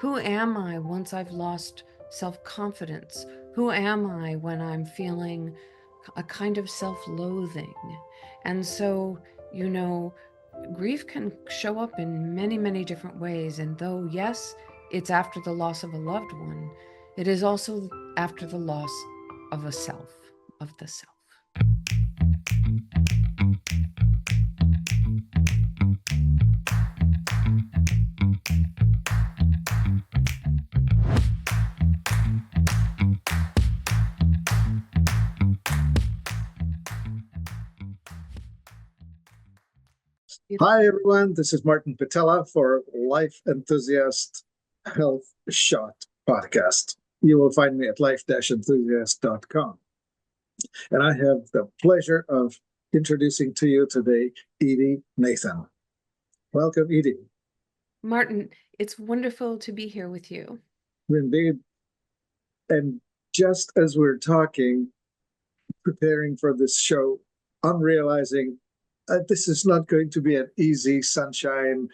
Who am I once I've lost self-confidence? Who am I when I'm feeling a kind of self-loathing? And so, you know, grief can show up in many, many different ways. And though, yes, it's after the loss of a loved one, it is also after the loss of a self, of the self. Hi, everyone. This is Martin Pytela for Life Enthusiast Health Shot podcast. You will find me at life-enthusiast.com. And I have the pleasure of introducing to you today Edy Nathan. Welcome, Edy. Martin, it's wonderful to be here with you. Indeed. And just as we're talking, preparing for this show, I'm realizing this is not going to be an easy sunshine,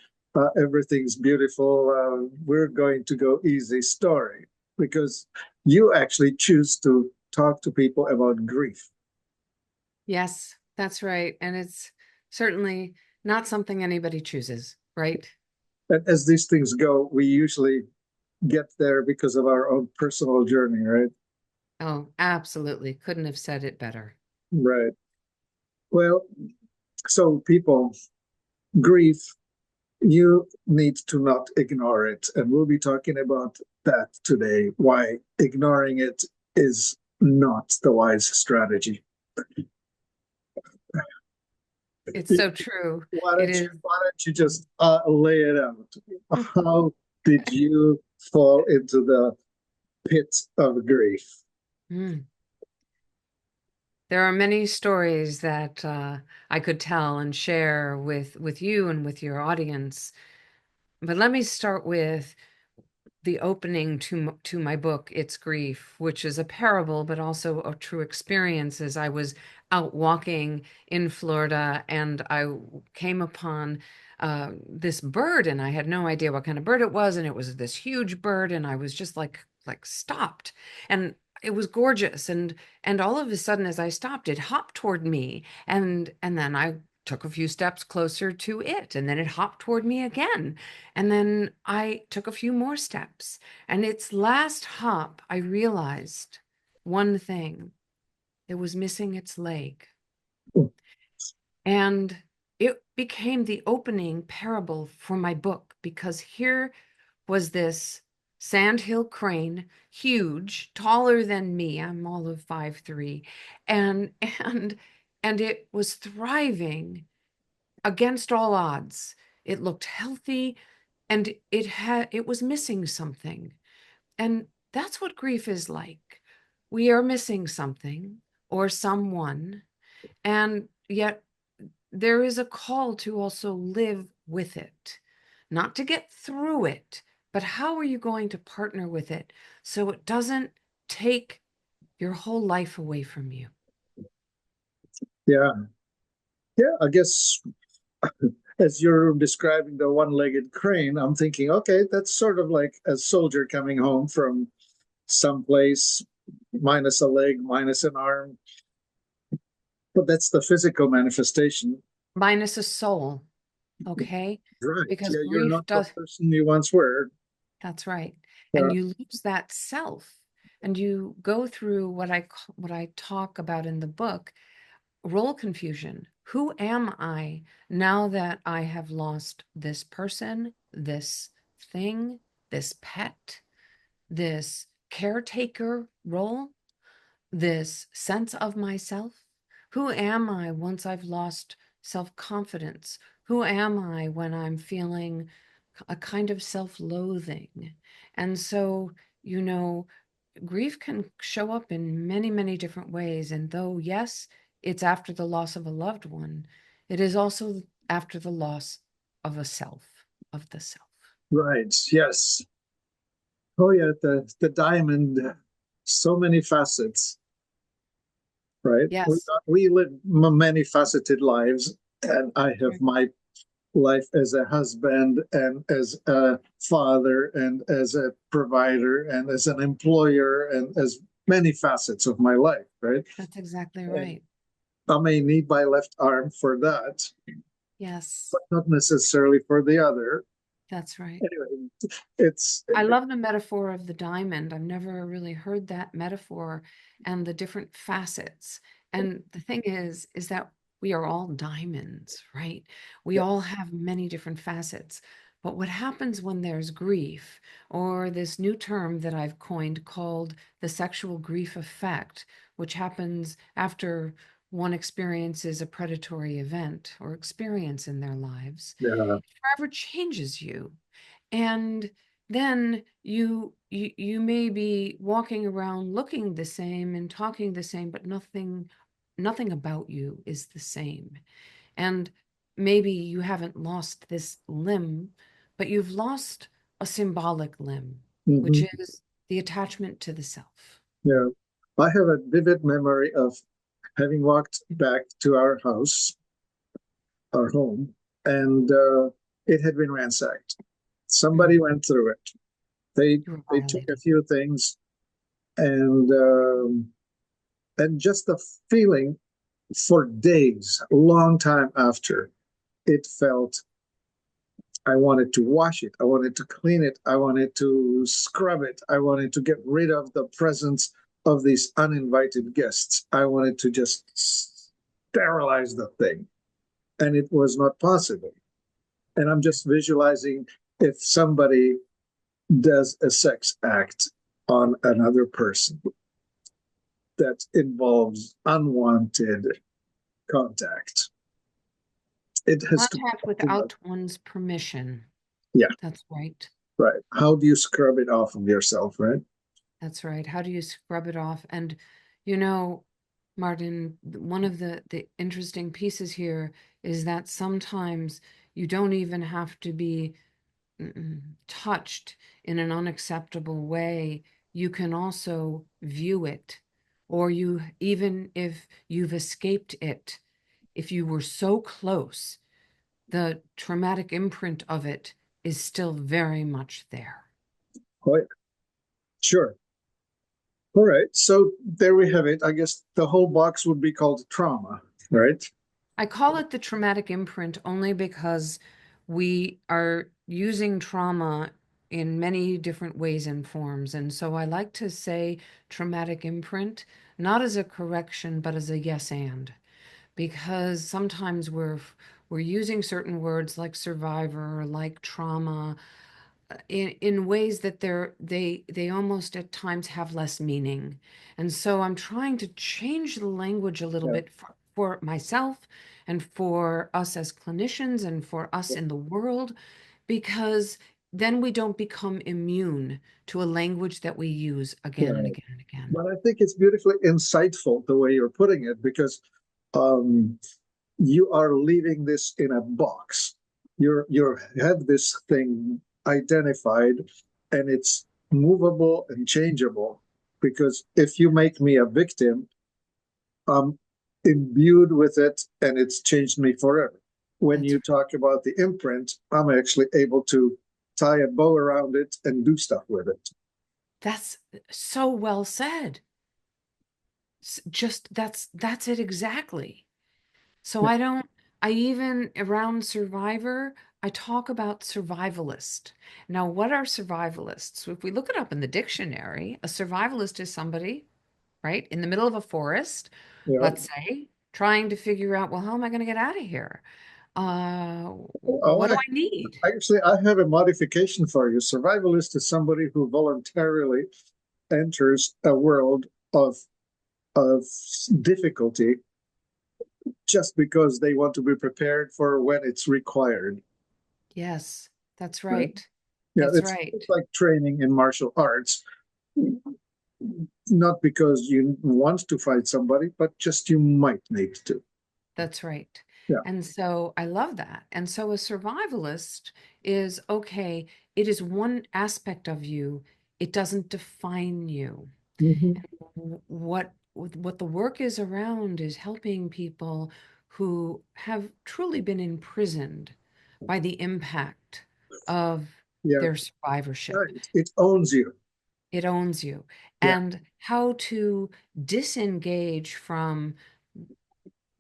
everything's beautiful, we're going to go easy story, because you actually choose to talk to people about grief. Yes, that's right. And it's certainly not something anybody chooses, right? And as these things go, we usually get there because of our own personal journey, right? Oh, absolutely. Couldn't have said it better. Right. Well, so people, grief, you need to not ignore it. And we'll be talking about that today, why ignoring it is not the wise strategy. It's so true. Why It don't you, is. why don't you just lay it out? How did you fall into the pit of grief? Mm. There are many stories that I could tell and share with you and with your audience. But let me start with the opening to my book, It's Grief, which is a parable, but also a true experience. As I was out walking in Florida and I came upon this bird, and I had no idea what kind of bird it was, and it was this huge bird, and I was just like stopped, and it was gorgeous, and all of a sudden, as I stopped, it hopped toward me, and then I took a few steps closer to it, and then it hopped toward me again. And then I took a few more steps. And its last hop, I realized one thing. It was missing its leg. And it became the opening parable for my book, because here was this sandhill crane, huge, taller than me. I'm all of 5'3", and and and it was thriving against all odds. It looked healthy, and it was missing something. And that's what grief is like. We are missing something or someone, and yet there is a call to also live with it, not to get through it, but how are you going to partner with it so it doesn't take your whole life away from you? Yeah. Yeah, I guess as you're describing the one-legged crane, I'm thinking, okay, that's sort of like a soldier coming home from someplace, minus a leg, minus an arm. But that's the physical manifestation. Minus a soul, okay? Right. Because Yeah, you're grief not the does. person you once were. That's right. Uh, And you lose that self, and you go through what I talk about in the book, role confusion. Who am I now that I have lost this person, this thing, this pet, this caretaker role, this sense of myself? Who am I once I've lost self-confidence? Who am I when I'm feeling a kind of self-loathing? And so, you know, grief can show up in many, many different ways. And though, yes, it's after the loss of a loved one, it is also after the loss of a self, of the self. right. Yes. Oh, yeah. The diamond, so many facets, right? Yes. We live many faceted lives, and I have my life as a husband and as a father and as a provider and as an employer and as many facets of my life, right? That's exactly And right. I may need my left arm for that, Yes, but not necessarily for the other. that's right. Anyway, it's I love the metaphor of the diamond. I've never really heard that metaphor and the different facets. And the thing is that we are all diamonds, right? We yeah, all have many different facets. But what happens when there's grief, or this new term that I've coined called the sexual grief effect, which happens after one experiences a predatory event or experience in their lives, yeah, it forever changes you. And then you may be walking around looking the same and talking the same, but nothing about you is the same. And maybe you haven't lost this limb, but you've lost a symbolic limb, which mhm, is the attachment to the self. yeah. I have a vivid memory of having walked back to our house, our home, and it had been ransacked. Mm, Somebody went through it. They you were they took a violated. few things, and just the feeling for days, a long time after, it felt I wanted to wash it, I wanted to clean it, I wanted to scrub it, I wanted to get rid of the presence of these uninvited guests. I wanted to just sterilize the thing, and it was not possible. And I'm just visualizing if somebody does a sex act on another person that involves unwanted contact. It has to be Contact something like, without one's permission. yeah, That's right. right. How do you scrub it off of yourself, right? That's right. How do you scrub it off? And you know, Martin, one of the interesting pieces here is that sometimes you don't even have to be touched in an unacceptable way. You can also view it, or you, even if you've escaped it, if you were so close, the traumatic imprint of it is still very much there. Oh, yeah. Sure. All right. So there we have it. I guess the whole box would be called trauma, right? I call it the traumatic imprint only because we are using trauma in many different ways and forms. And so I like to say traumatic imprint, not as a correction, but as a yes and, because sometimes we're using certain words like survivor, like trauma, in ways that they almost at times have less meaning. And so I'm trying to change the language a little Yeah. bit for myself and for us as clinicians and for us in the world, because then we don't become immune to a language that we use again and Right. again and again. But I think it's beautifully insightful the way you're putting it because um, you are leaving this in a box. You have this thing identified, and it's movable and changeable. Because if you make me a victim, I'm imbued with it, and it's changed me forever. When That's you talk about the imprint, I'm actually able to tie a bow around it and do stuff with it. that's so well said. Just that's it exactly. So Yeah, I don't, I even around survivor, I talk about survivalist. Now, what are survivalists? If we look it up in the dictionary, a survivalist is somebody, right, in the middle of a forest, yeah. let's say, trying to figure out, well, how am I going to get out of here? Oh, What do I need? actually, I have a modification for you. Survivalist is somebody who voluntarily enters a world of difficulty just because they want to be prepared for when it's required. Yes, that's Right? right. Yeah, That's right. it's like training in martial arts, not because you want to fight somebody, but just you might need to. That's right. Yeah. And so I love that. And so a survivalist is okay, it is one aspect of you, it doesn't define you. Mhm. What the work is around is helping people who have truly been imprisoned by the impact of Yeah, their survivorship. right. It owns you. It owns you. Yeah, And how to disengage from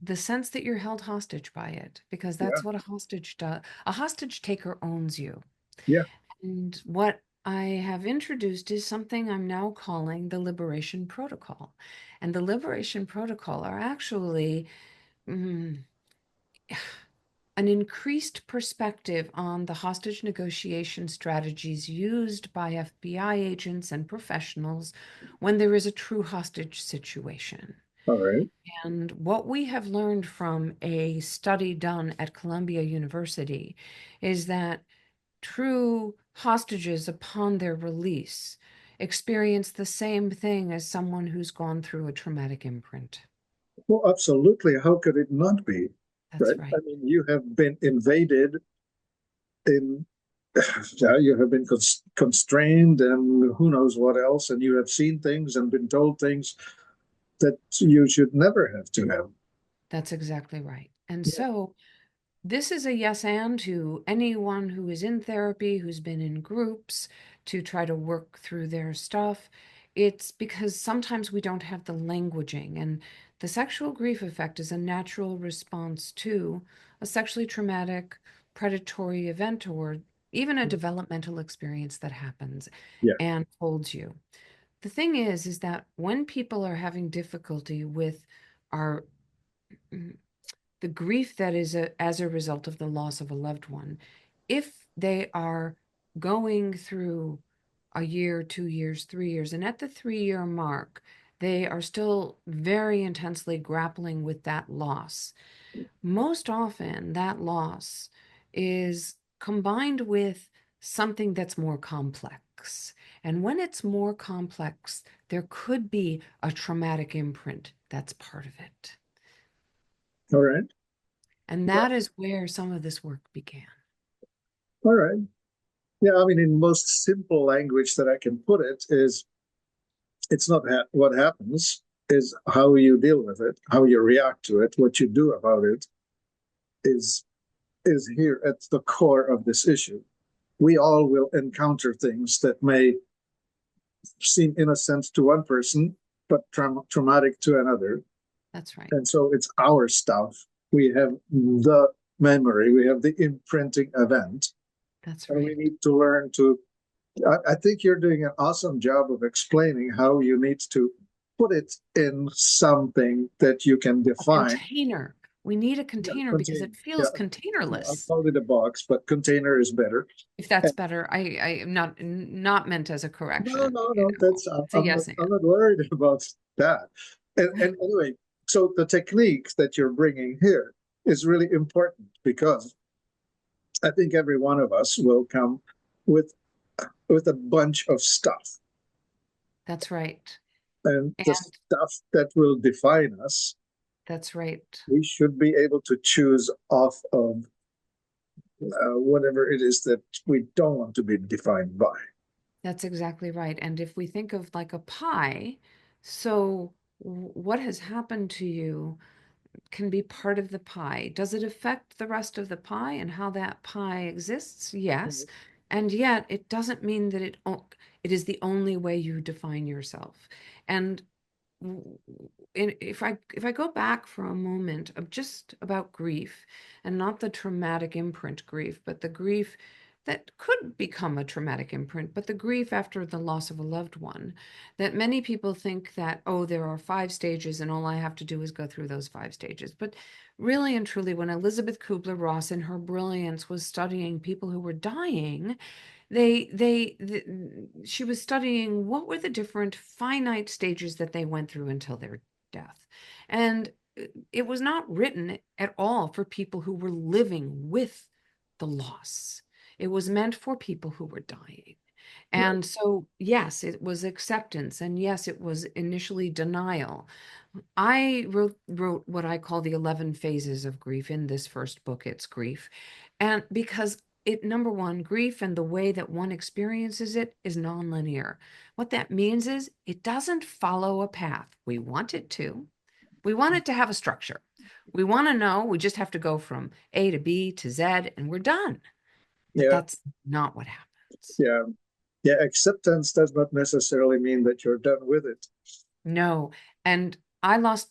the sense that you're held hostage by it, because yeah, that's what a hostage does. A hostage taker owns you. yeah. And what I have introduced is something I'm now calling the Liberation Protocol. And the Liberation Protocol are actually mm, an increased perspective on the hostage negotiation strategies used by FBI agents and professionals when there is a true hostage situation. All right. And what we have learned from a study done at Columbia University is that true hostages, upon their release, experience the same thing as someone who's gone through a traumatic imprint. Well, absolutely. How could it not be? That's Right? I right. mean, you have been invaded in, yeah, you have been constrained and who knows what else, and you have seen things and been told things that you should never have to have. That's exactly right. And Yeah, so this is a yes and to anyone who is in therapy, who's been in groups to try to work through their stuff. It's because sometimes we don't have the languaging, and the sexual grief effect is a natural response to a sexually traumatic, predatory event or even a developmental experience that happens yeah. and holds you. The thing is that when people are having difficulty with our the grief that is as a result of the loss of a loved one, if they are going through a year, 2 years, 3 years, and at the 3 year mark, they are still very intensely grappling with that loss. Most often, that loss is combined with something that's more complex. And when it's more complex, there could be a traumatic imprint that's part of it. All right. And Yeah. that is where some of this work began. All right. Yeah. I mean, in most simple language that I can put it is it's not what happens, is how you deal with it, how you react to it, what you do about it is is here at the core of this issue. We all will encounter things that may seem innocent to one person, but traumatic to another. That's right. And so it's our stuff. We have the memory, we have the imprinting event, That's and we right. need to learn to. I think you're doing an awesome job of explaining how you need to put it in something that you can A define. container. We need a Yeah, container because contain. it Yeah, feels yeah. I containerless. called it a box, but container is better. If that's And better, I am not meant as a no, correction. no, no. That's It's a yes I'm and. not worried about that. And anyway, so the technique that you're bringing here is really important because I think every one of us will come with a bunch of stuff, That's right. and And the stuff that will define us, that's right. we should be able to choose off of whatever it is that we don't want to be defined by. That's exactly right. And if we think of like a pie, so what has happened to you can be part of the pie. Does it affect the rest of the pie and how that pie exists? Yes. And yet it doesn't mean that it is the only way you define yourself. And if I go back for a moment of just about grief and not the traumatic imprint grief, but the grief that could become a traumatic imprint, but the grief after the loss of a loved one, that many people think that, oh, there are 5 stages and all I have to do is go through those 5 stages. But really and truly, when Elizabeth Kubler-Ross in her brilliance was studying people who were dying, she was studying what were the different finite stages that they went through until their death. And it was not written at all for people who were living with the loss. It was meant for people who were dying. Right. And so, yes, it was acceptance. And yes, it was initially denial. I wrote what I call the 11 phases of grief in this first book, It's Grief. And because number one, grief and the way that one experiences it is nonlinear. What that means is it doesn't follow a path. We want it to, We want it to have a structure. We want to know we just have to go from A to B to Z and we're done. But Yeah, that's not what happens. yeah, yeah. Acceptance does not necessarily mean that you're done with it. No. And I lost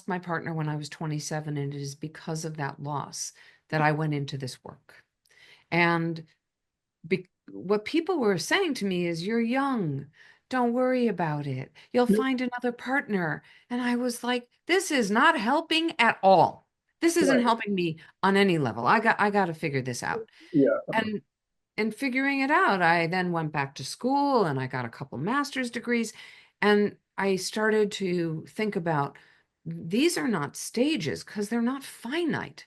my partner when I was 27, and it is because of that loss that I went into this work. And what people were saying to me is, you're young. Don't worry about it. You'll Yep, find another partner. And I was like, this is not helping at all. This isn't right. helping me on any level. I got to figure this out. Yeah, And figuring it out, I then went back to school and I got a couple master's degrees. And I started to think about these are not stages because they're not finite.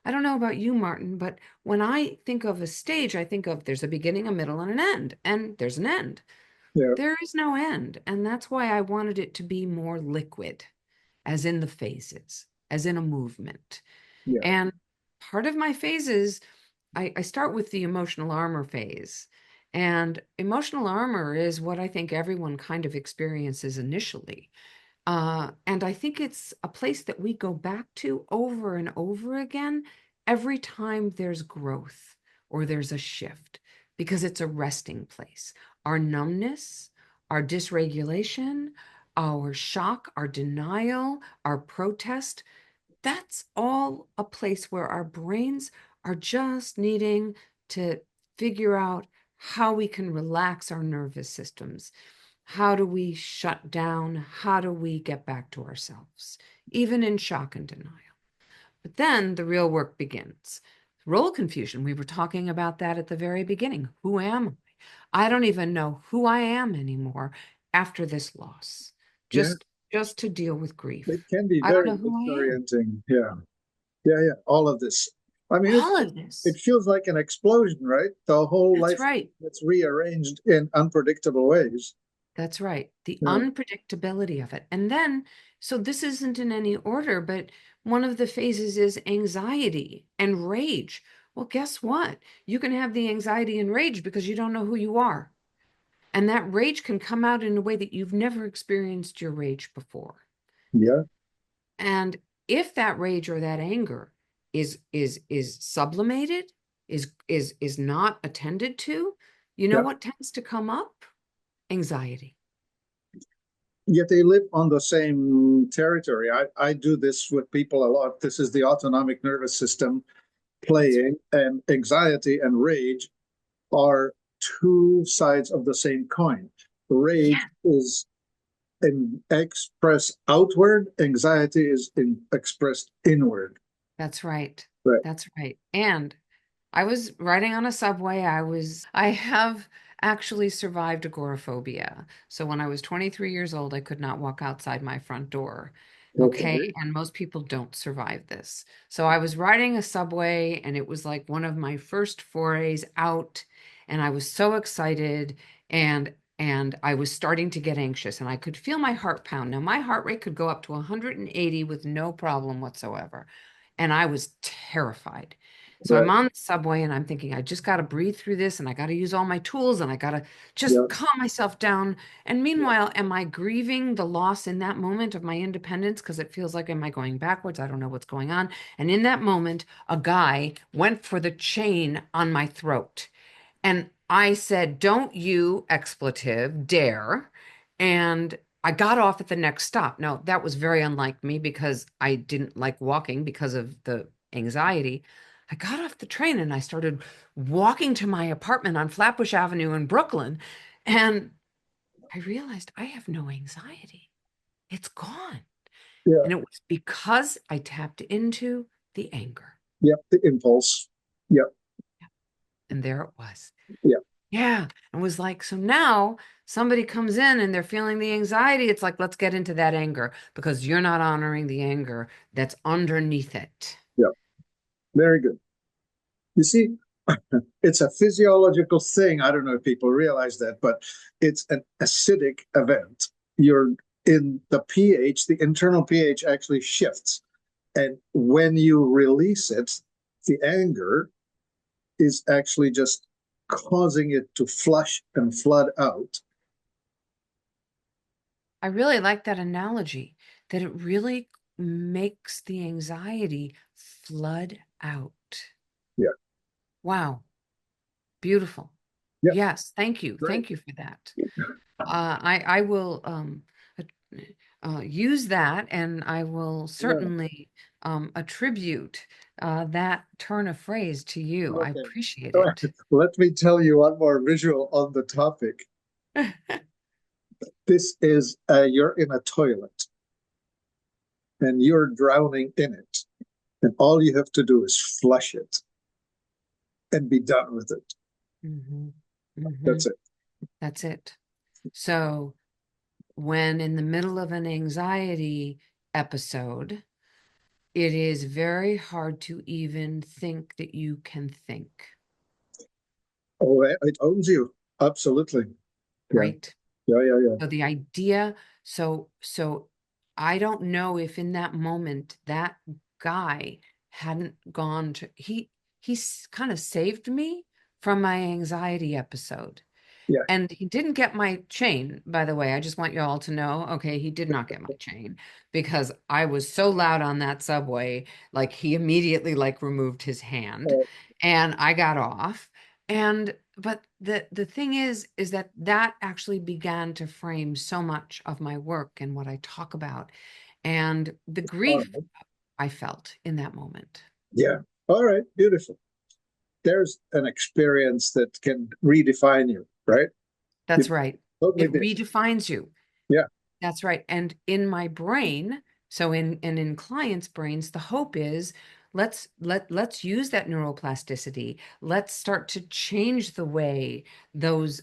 I don't know about you, Martin, but when I think of a stage, I think of there's a beginning, a middle, and an end, and there's an end. yeah, There is no end. And that's why I wanted it to be more liquid, as in the phases, as in a movement. yeah, And part of my phases, I start with the emotional armor phase. And emotional armor is what I think everyone kind of experiences initially. And I think it's a place that we go back to over and over again every time there's growth or there's a shift, because it's a resting place. Our numbness, our dysregulation, our shock, our denial, our protest, that's all a place where our brains are just needing to figure out how we can relax our nervous systems. How do we shut down? How do we get back to ourselves, even in shock and denial? But then the real work begins. Role confusion. We were talking about that at the very beginning. Who am I? I don't even know who I am anymore after this loss. yeah. Just to deal with It grief. can be I don't very know who I am. disorienting. Yeah, yeah, yeah. All of this. I mean, All of it this. feels like an explosion, right? The whole That's life right. gets rearranged in unpredictable ways. That's right. The Yeah, unpredictability of it. And then, so this isn't in any order, but one of the phases is anxiety and rage. Well, guess what? You can have the anxiety and rage because you don't know who you are. And that rage can come out in a way that you've never experienced your rage before. yeah, And if that rage or that anger is sublimated, is not attended to, you know yeah. what tends to come up? Anxiety. Yet they live on the same territory. I do this with people a lot. This is the autonomic nervous system That's playing, and anxiety and rage are two sides of the same coin. Rage yeah. is expressed outward, anxiety is expressed inward. That's right. Right. That's right. And I was riding on a subway. I have actually survived agoraphobia. So when I was 23 years old, I could not walk outside my front door. Okay. Okay. And most people don't survive this. So I was riding a subway and it was like one of my first forays out. And I was so excited and I was starting to get anxious and I could feel my heart pound. Now my heart rate could go up to 180 with no problem whatsoever. And I was terrified. So I'm Right. on the subway and I'm thinking, I just got to breathe through this and I got to use all my tools and I got to Yeah. just calm myself down. And Yeah. meanwhile, am I grieving the loss in that moment of my independence? Because it feels like, am I going backwards? I don't know what's going on. And in that moment, a guy went for the chain on my throat. And I said, don't you, expletive, dare. And I got off at the next stop. Now, that was very unlike me because I didn't like walking because of the anxiety. I got off the train and I started walking to my apartment on Flatbush Avenue in Brooklyn. And I realized I have no anxiety. It's gone. Yeah. And it was because I tapped into the anger. Yep. The impulse. Yep. And there it was. Yeah. Yeah. And was like, so now somebody comes in and they're feeling the anxiety. It's like, let's get into that anger because you're not honoring the anger that's underneath it. Yeah. Very good. You see, it's a physiological thing. I don't know if people realize that, but it's an acidic event. You're in the pH, the internal pH actually shifts. And when you release it, the anger is actually just causing it to flush and flood out. I really like that analogy. that it really makes the anxiety flood out. Yeah. Wow. Beautiful. Yeah. Yes. Thank you. Great. Thank you for that. I will use that, and I will Yeah. certainly attribute that turn of phrase to you. I Okay. appreciate All right. it. Let me tell you one more visual on the topic. This is you're in a toilet and you're drowning in it. And all you have to do is flush it and be done with it. Hmm. Hmm. That's it. That's it. So when in the middle of an anxiety episode, it is very hard to even think that you can think, Oh, it owns you. Absolutely. Yeah. right? Yeah. Yeah. Yeah. So the idea, so I don't know if in that moment that guy hadn't gone to he kind of saved me from my anxiety episode. Yeah. And he didn't get my chain, by the way. I just want you all to know. Okay, he did not get my chain because I was so loud on that subway. Like he immediately like removed his hand Uh, and I got off. And but the thing is that that actually began to frame so much of my work and what I talk about and the all grief right. I felt in that moment. Yeah. All right. Beautiful. There's an experience that can redefine you, right? That's You right. totally It did. redefines you. Yeah. That's right. And in my brain, so in clients' brains, the hope is let's use that neuroplasticity. Let's start to change the way those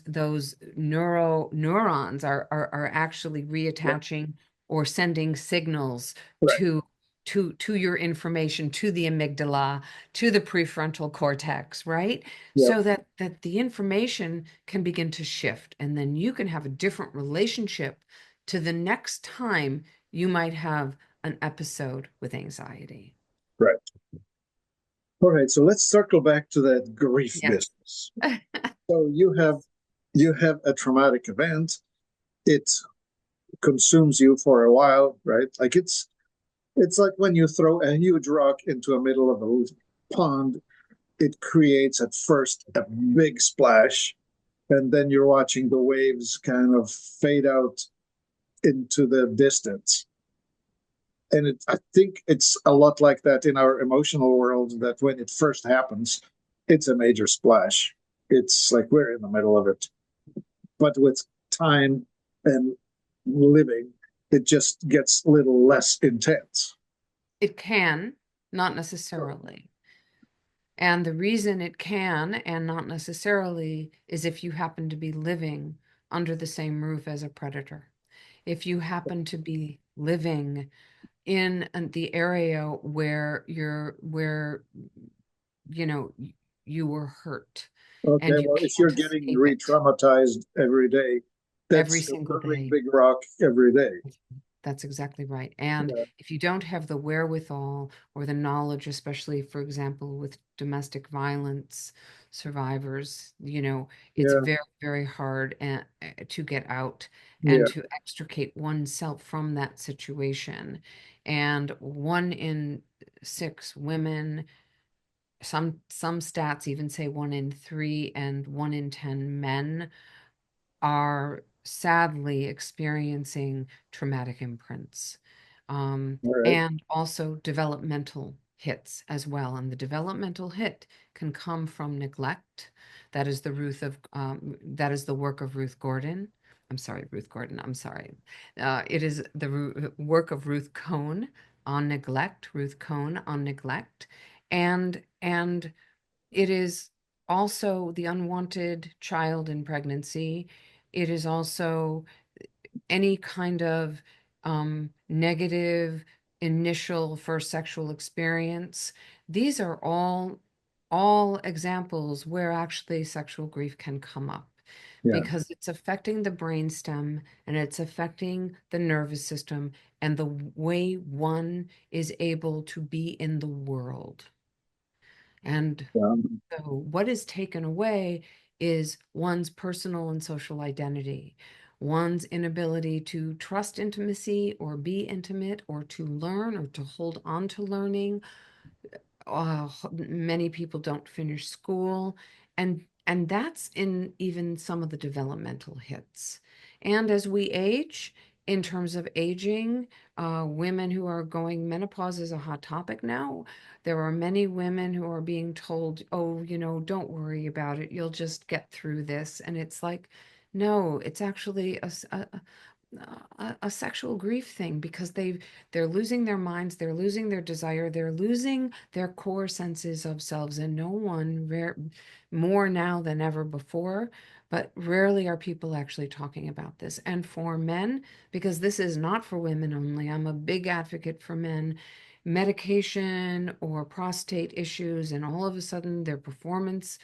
neurons are actually Yeah. reattaching or sending signals Right. to to your information, to the amygdala, to the prefrontal cortex, right? Yeah. So that the information can begin to shift, and then you can have a different relationship to the next time you might have an episode with anxiety. Right. All right. So let's circle back to that grief Yes. business. So you have a traumatic event. It consumes you for a while, right? Like it's like when you throw a huge rock into the middle of a pond, it creates at first a big splash, and then you're watching the waves kind of fade out into the distance. And I think it's a lot like that in our emotional world, that when it first happens, it's a major splash. It's like we're in the middle of it. But with time and living, it just gets a little less intense. It can, not necessarily. And the reason it can and not necessarily is if you happen to be living under the same roof as a predator. If you happen to be living in the area where you know you were hurt Okay, and you well, if you're can't getting escape it re-traumatized every day, every that's a single very day. big rock every day. That's exactly right. And Yeah, if you don't have the wherewithal or the knowledge, especially, for example, with domestic violence survivors, it's yeah, very, very hard to get out and yeah. to extricate oneself from that situation. And 1 in 6 women, some stats even say 1 in 3 and 1 in 10 men are sadly experiencing traumatic imprints, All right. and also developmental hits as well. And the developmental hit can come from neglect. That is the work of Ruth Gordon. I'm sorry, Ruth Gordon. I'm sorry. It is the work of Ruth Cohn on neglect. Ruth Cohn on neglect, and it is also the unwanted child in pregnancy. It is also any kind of negative initial first sexual experience. These are all examples where actually sexual grief can come up Yeah, because it's affecting the brainstem and it's affecting the nervous system and the way one is able to be in the world. And yeah, so, what is taken away is one's personal and social identity. one's inability to trust intimacy or be intimate or to learn or to hold on to learning. Many people don't finish school, and that's in even some of the developmental hits. And as we age, in terms of aging, women who are going, menopause is a hot topic now. There are many women who are being told, oh, don't worry about it, you'll just get through this. And it's like, no, it's actually a sexual grief thing, because they're losing their minds, they're losing their desire, they're losing their core senses of selves, and no one more now than ever before. But rarely are people actually talking about this. And for men, because this is not for women only, I'm a big advocate for men. Medication or prostate issues, and all of a sudden their performance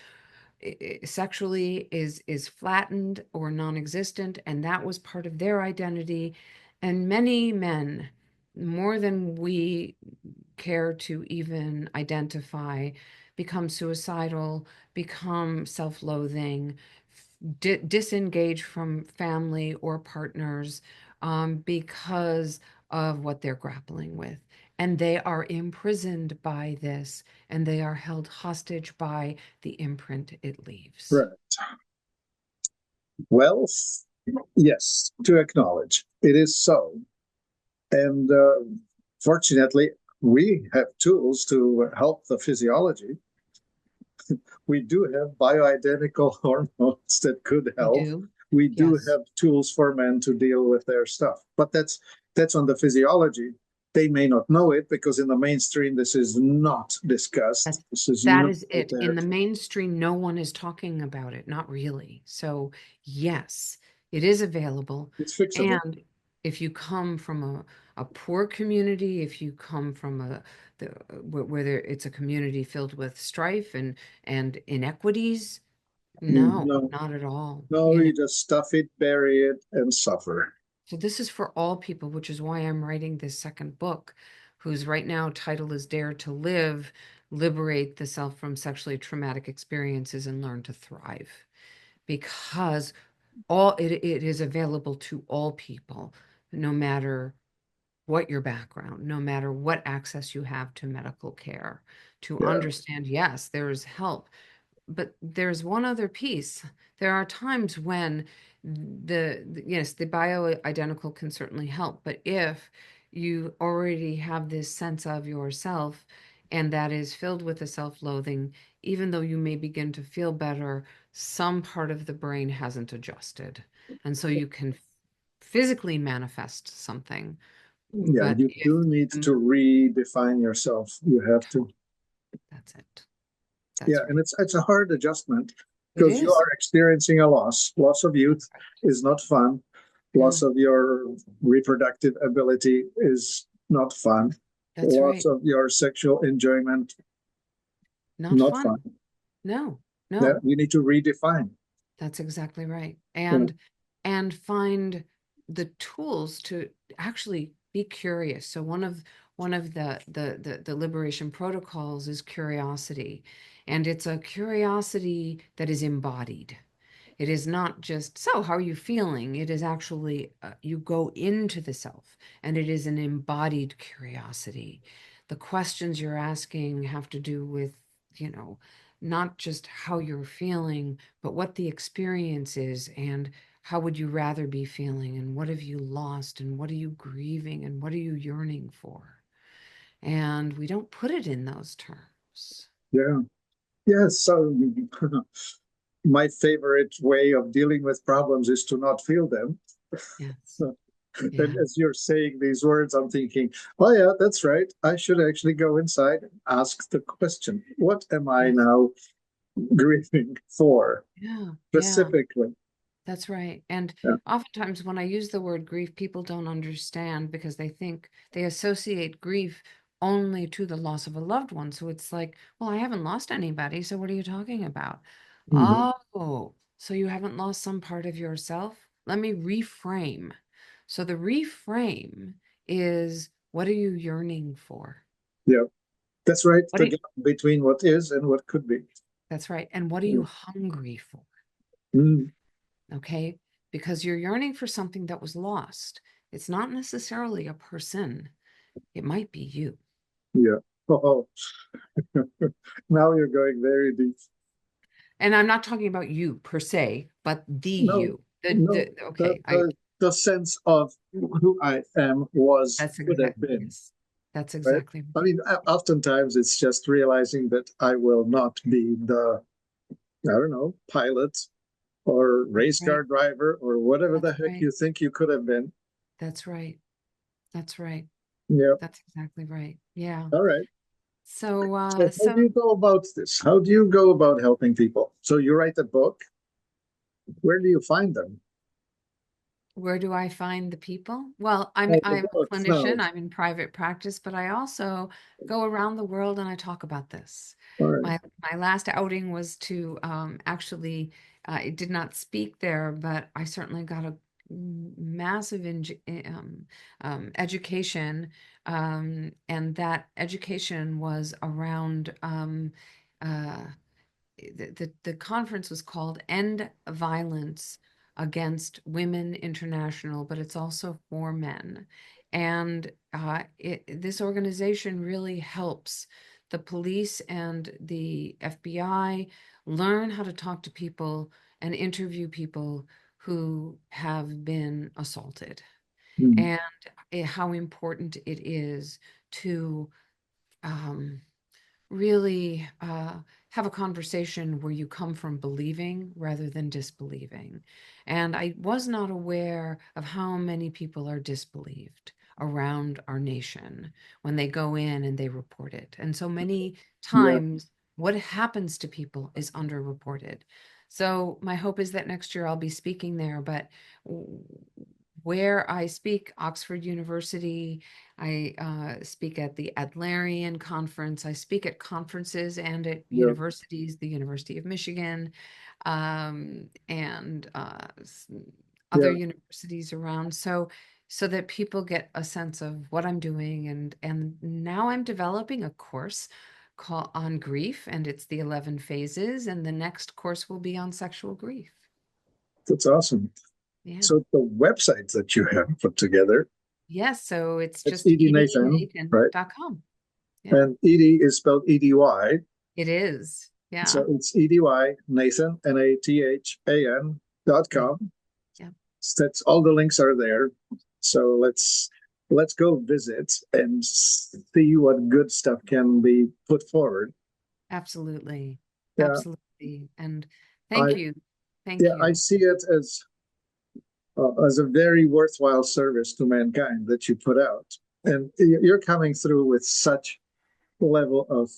sexually is flattened or non-existent, and that was part of their identity. And many men, more than we care to even identify, become suicidal, become self-loathing, disengage from family or partners, because of what they're grappling with. And they are imprisoned by this, and they are held hostage by the imprint it leaves. Right. Well, yes, to acknowledge it is so. And fortunately, we have tools to help the physiology. We do have bioidentical hormones that could We help. do. We do Yes. have tools for men to deal with their stuff. But that's on the physiology. They may not know it because in the mainstream this is not discussed. That's, This is that not is out it. In there. the mainstream, no one is talking about it, not really. So, yes, it is available. It's fixable. And if you come from a poor community, if you come from where it's a community filled with strife and inequities, no, No, not at all. no, you just stuff it, bury it, and suffer. So this is for all people, which is why I'm writing this second book, whose right now title is Dare to Live, Liberate the Self from Sexually Traumatic Experiences and Learn to Thrive. Because it is available to all people, no matter what your background, no matter what access you have to medical care, to Yeah, understand, yes, there is help. But there's one other piece. There are times when yes, the bioidentical can certainly help, but if you already have this sense of yourself and that is filled with a self-loathing, even though you may begin to feel better, some part of the brain hasn't adjusted. And so you can physically manifest something, yeah, but you if do need to redefine yourself. You have to. that's it. Yeah, That's and right. it's a hard adjustment It because you is. are experiencing a loss. Loss of youth That's right. is not fun. Loss No, of your reproductive ability is not fun. that's Loss right. of your sexual enjoyment, Not not fun. fun. No, Yeah, no, you need to redefine. that's exactly right. Yeah, And find the tools to actually be curious. So one of the liberation protocols is curiosity, and it's a curiosity that is embodied. It is not just, so how are you feeling? It is actually, you go into the self, and it is an embodied curiosity. The questions you're asking have to do with, you know, not just how you're feeling, but what the experience is, and how would you rather be feeling, and what have you lost, and what are you grieving, and what are you yearning for? And we don't put it in those terms. yeah, yeah. So my favorite way of dealing with problems is to not feel them. Yes. And Yeah. as you're saying these words, I'm thinking, oh, yeah, that's right. I should actually go inside and ask the question, what am I Yes. now grieving for Yeah. Yeah. specifically? That's right. And Yeah. oftentimes when I use the word grief, people don't understand because they think they associate grief only to the loss of a loved one. So it's like, well, I haven't lost anybody. So what are you talking about? Mhm. Oh, so you haven't lost some part of yourself? Let me reframe. So the reframe is, what are you yearning for? Yeah, that's right. What are The you, gap between what is and what could be. that's right. And what are you Mm. hungry for? Mm. Okay. because you're yearning for something that was lost. It's not necessarily a person, it might be you. Yeah. Oh, now you're going very deep. And I'm not talking about you per se, but the No, you. no, Okay, the sense of who I am was that's could have exactly, been, yes, that's right? exactly I right. mean, oftentimes it's just realizing that I will not be the, I don't know, pilot or That's race car right. driver or whatever That's the heck right. you think you could have been. That's right. That's right. Yeah. That's exactly right. Yeah. All right. So, So how do you go about this? How do you go about helping people? So you write a book. Where do you find them? where do I find the people? Well, Oh, the I'm a book. clinician, No. I'm in private practice, but I also go around the world and I talk about this. All right. My last outing was to actually I did not speak there, but I certainly got a massive education, and that education was around uh, the conference was called End Violence Against Women International, but it's also for men. And this organization really helps the police and the FBI learn how to talk to people and interview people who have been assaulted, Mhm. and how important it is to um, really have a conversation where you come from believing rather than disbelieving. And I was not aware of how many people are disbelieved around our nation when they go in and they report it. And so many Yeah. times, what happens to people is underreported. So my hope is that next year I'll be speaking there, but where I speak, Oxford University, I speak at the Adlerian Conference. I speak at conferences and at Yeah. universities, the University of Michigan, and other Yeah. universities around. So that people get a sense of what I'm doing, and now I'm developing a course called on grief, and it's the 11 phases, and the next course will be on sexual grief. That's awesome. Yeah. So the websites that you have put together, Yes, so it's it's just Edy Nathan, right? edynathan.com. Yeah, And Edy is spelled Edy. it is. So Yeah. it's Edy Nathan, Nathan dot Yeah. com. Yeah. So that's all the links are there. So let's go visit and see what good stuff can be put forward. Absolutely. Yeah, Absolutely. And I thank you. Thank yeah I you. see it as a very worthwhile service to mankind that you put out, and you're coming through with such level of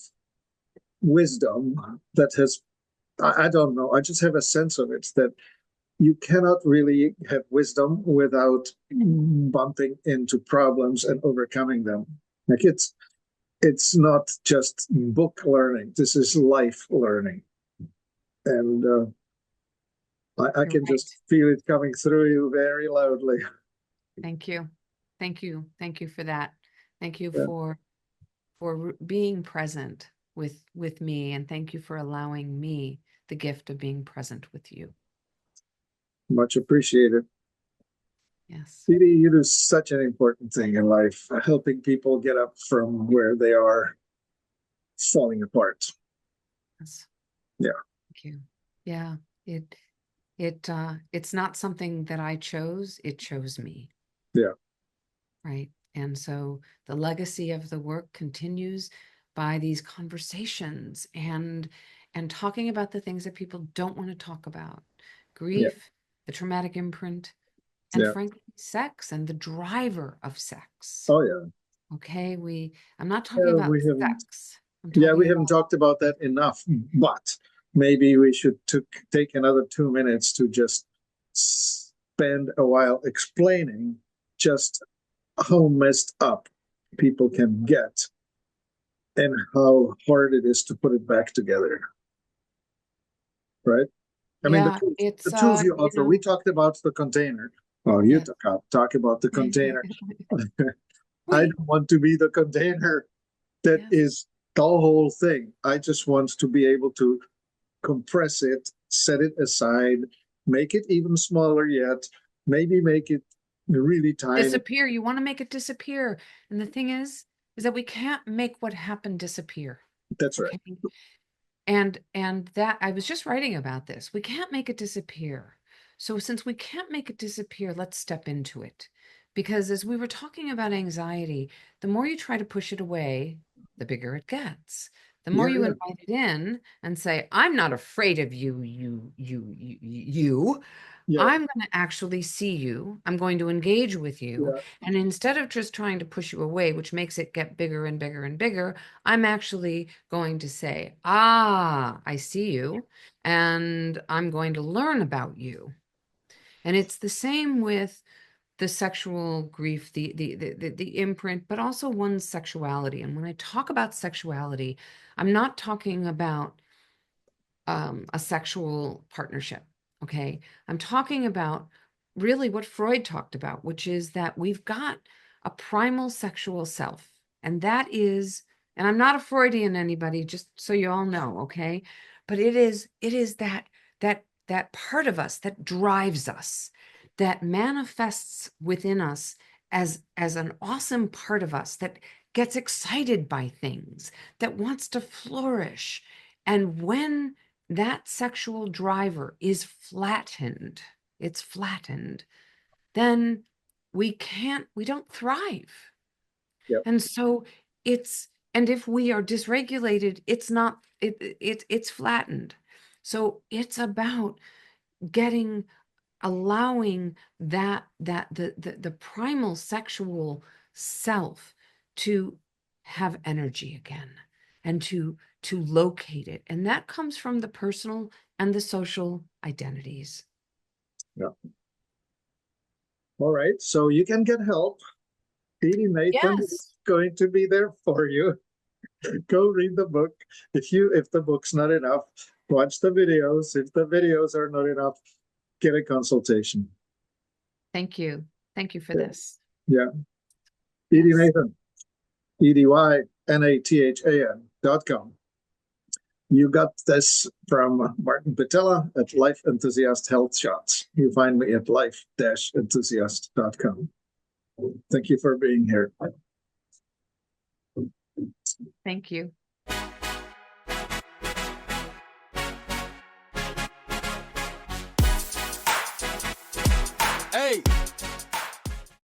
wisdom that has I don't know, I just have a sense of it that you cannot really have wisdom without bumping into problems and overcoming them. Like it's not just book learning, this is life learning, and I You're can right. just feel it coming through you very loudly. Thank you. Thank you. Thank you for that. Thank you Yeah, for being present with me, and thank you for allowing me the gift of being present with you. much appreciated. Yes. Didi, you do such an important thing in life, helping people get up from where they are falling apart. Yes. Yeah, Thank you. Yeah. It it's not something that I chose, it chose me. yeah, Right. And so the legacy of the work continues by these conversations and talking about the things that people don't want to talk about. yeah, Grief, the traumatic imprint, and yeah. frankly, sex and the driver of sex. Oh yeah. Okay, I'm not talking Yeah, about we haven't. sex. I'm Yeah, talking we haven't about, talked about that enough. But maybe we should take another 2 minutes to just spend a while explaining just how messed up people can get and how hard it is to put it back together. Right? I mean, yeah, the it's tools you offer. We talked about the container. Oh, you yes. talk about the container. I don't want to be the container that Yes. is the whole thing. I just want to be able to compress it, set it aside, make it even smaller yet, maybe make it really tiny. Disappear. You want to make it disappear. And the thing is that we can't make what happened disappear. That's right. Okay. And that I was just writing about this. We can't make it disappear. So since we can't make it disappear, let's step into it. Because as we were talking about anxiety, the more you try to push it away, the bigger it gets. The more Yeah, you yeah, invite it in and say, I'm not afraid of you. yeah, I'm going to actually see you. I'm going to engage with you. yeah, And instead of just trying to push you away, which makes it get bigger and bigger and bigger, I'm actually going to say, ah, I see you, and I'm going to learn about you. And it's the same with the sexual grief, the imprint, but also one's sexuality. And when I talk about sexuality, I'm not talking about a sexual partnership. Okay. I'm talking about really what Freud talked about, which is that we've got a primal sexual self. And that is, and I'm not a Freudian anybody, just so you all know, okay? But it is that part of us that drives us, that manifests within us as an awesome part of us that gets excited by things, that wants to flourish. And when that sexual driver is flattened, it's flattened, then we don't thrive. yeah, And so and if we are dysregulated, it's flattened. So it's about getting, allowing the primal sexual self to have energy again and to locate it. And that comes from the personal and the social identities. yeah. All right. So you can get help. Edy Nathan is Yes. going to be there for you. Go read the book. If the book's not enough, watch the videos. If the videos are not enough, get a consultation. Thank you. Thank you for Yeah. this. Yeah. Edy Yes. Nathan, EDYNATHAN.com. You got this from Martin Pytela at Life Enthusiast Health Shots. You find me at life-enthusiast.com. Thank you for being here. Thank you. Hey.